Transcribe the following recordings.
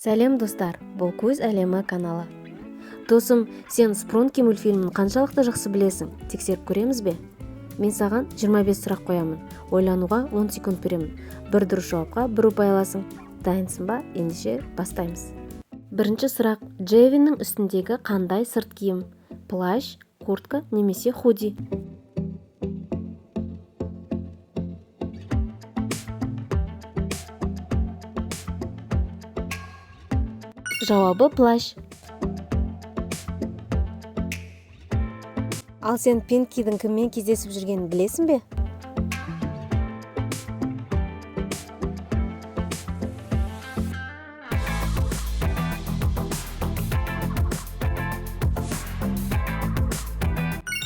Сәлем достар, бұл көз әлемі каналы. Досым, сен Спрунки мультфильмін қаншалықты жақсы білесің? Тексеріп көреміз бе? Мен саған 25 сұрақ қоямын. Ойлануға 10 секунд беремін. Бір дұрыс жауапқа бір ұпай аласың. Дайынсың ба? Ендеше бастаймыз. Бірінші сұрақ: Джейвиннің үстіндегі қандай сырт киім? Плащ, куртка немесе худи? Жауабы плащ. Ал сен Пинкидің кіммен кездесіп жүргенін білесің бе?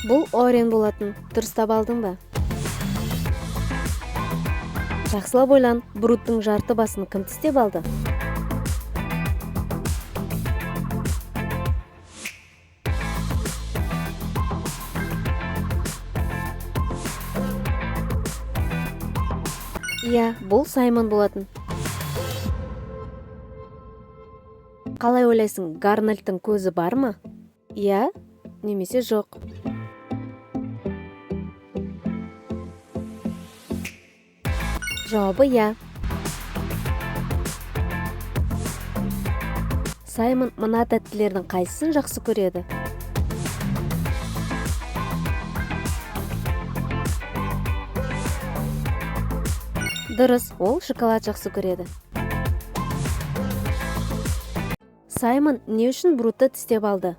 Бұл Орен болатын. Дұрыстап алдың ба? Жақсылап ойлан, Бруттың жарты басын кім тістеп алды? Иә, бұл Саймон болатын. Қалай ойлайсың, Гарнольдтың көзі бар ма? Иә, немесе жоқ? Жауабы иә. Саймон мына тәттілердің қайсысын жақсы көреді? Дұрыс, ол шоколад жақсы көреді. Саймон не үшін Брутты тістеп алды?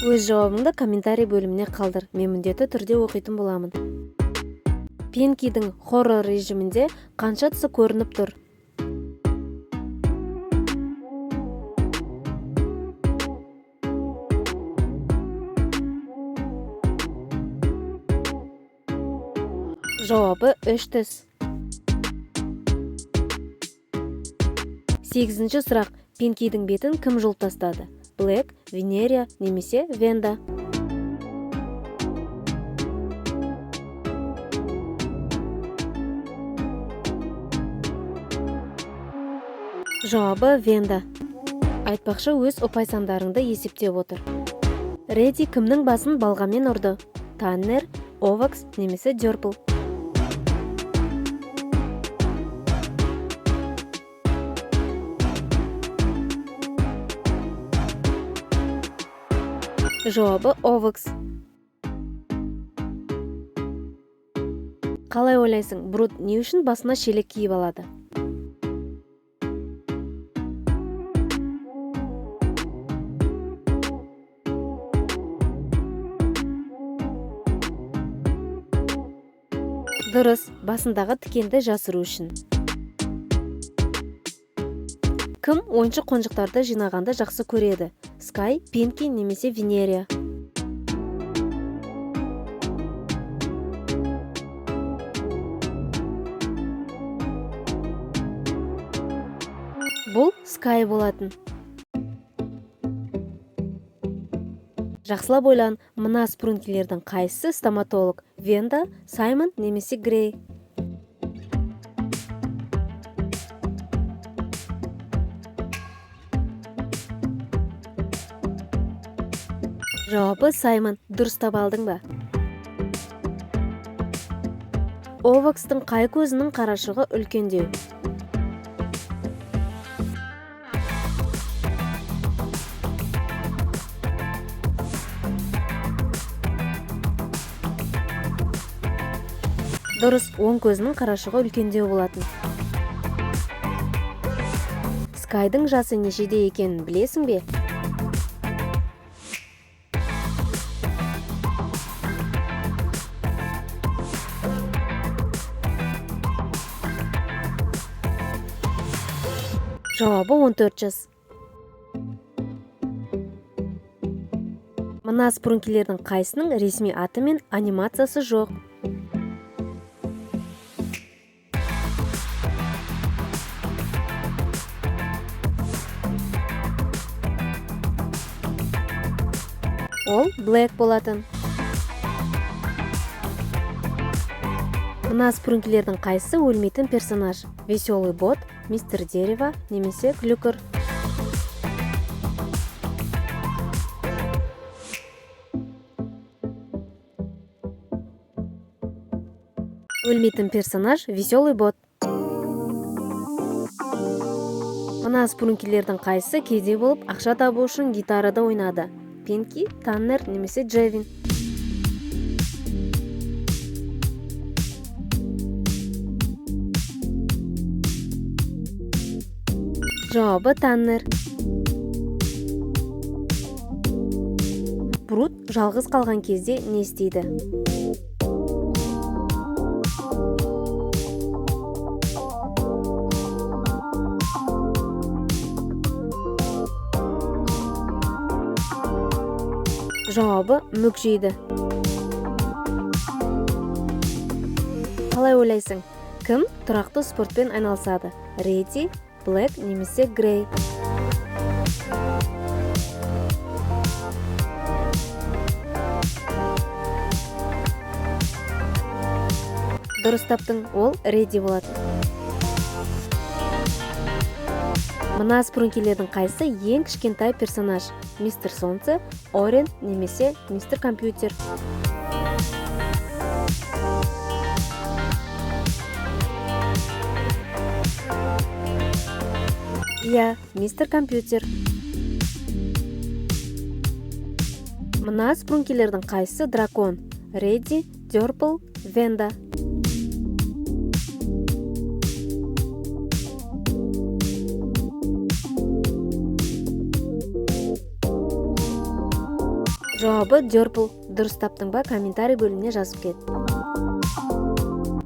Өз жауабыңды комментарий бөліміне қалдыр. Мен міндетті түрде оқитын боламын. Пинкидің хоррор режимінде қанша тісі көрініп тұр? Жауабы 3 тіс. 8-ші сұрақ: Пинкидің бетін кім жұлып тастады? Блэк, Венерия немесе Венда? Жауабы Венда. Айтпақшы, өз ұпай сандарыңды есептеп отыр. Редди кімнің басын балғамен ұрды? Таннер, Овакс немесе Дёрпл? Жауабы Овакс. Қалай ойлайсың, Брут не үшін басына шелек киіп алады? Дұрыс, басындағы тікенді жасыру үшін. Кім ойыншық қонжықтарды жинағанды жақсы көреді? Скай, Пинки немесе Венерия? Бұл Скай болатын. Жақсылап ойлан, мына спрункилердің қайсысы стоматолог? Венда, Саймон немесе Грей? Жауабы Саймон. Дұрыстап алдың ба? Овакстың қай көзінің қарашығы үлкендеу? Дұрыс, оң көзінің қарашығы үлкендеу болатын. Скайдың жасы нешеде екенін білесің бе? Жауабы 14 жас. Мына спрункилердің қайсының ресми аты мен анимациясы жоқ? Ол Блэк болатын. Мына спрункилердің қайсысы өлмейтін персонаж? Веселый бот, мистер дерево немесе глюкер? Өлмейтін персонаж веселый бот. Мына спрункилердің қайсысы кедей болып ақша табу үшін гитарада ойнады? Пинки, Таннер немесе Джевин? Жауабы Таннер. Брут жалғыз қалған кезде не істейді? Жауабы мүк жейді. Қалай ойлайсың? Кім тұрақты спортпен айналысады? Редди, Блэк немесе Грей? Дұрыс таптың, ол Редди болады. Мына спрункилердің қайсы ең кішкентай персонаж? Мистер Солнце, Орен немесе мистер Компьютер? Иә, мистер Компьютер. Мына спрункилердің қайсы дракон? Редди, Дёрпл, Венда? Жауабы Дёрпл. Дұрыс таптың ба? Комментарий бөліміне жазып кет.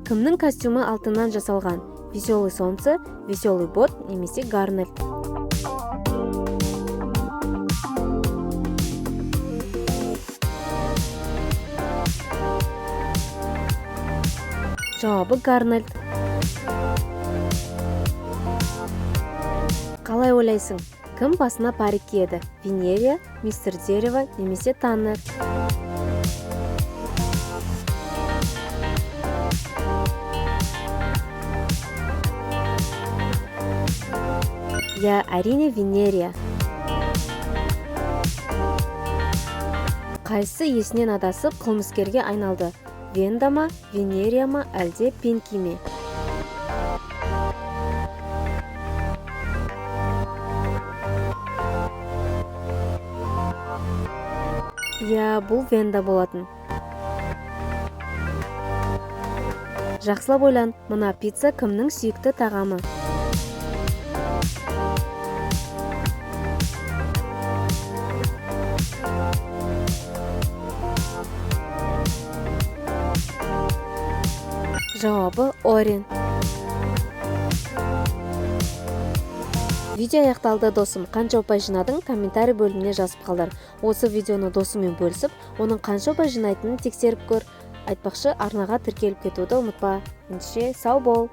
Кімнің костюмы алтыннан жасалған? Веселый солнце, веселый бот немесе Гарнет? Жауабы Гарнет. Қалай ойлайсың? Кім басына парик киеді? Венерия, мистер дерево немесе Таннер? Я, әрине Венерия. Қайсы есінен адасып қылмыскерге айналды? Венда ма, Венерия ма, әлде Пинки ме? Я, бұл Венда болатын. Жақсылап ойлан, мына пицца кімнің сүйікті тағамы? Жауабы Орен. Видео аяқталды досым. Қанша ұпай жинадың? Комментарий бөліміне жазып қалдар. Осы видеоны досыңмен бөлісіп, оның қанша ұпай жинайтынын тексеріп көр. Айтпақшы, арнаға тіркеліп кетуді ұмытпа. Ендеше сау бол.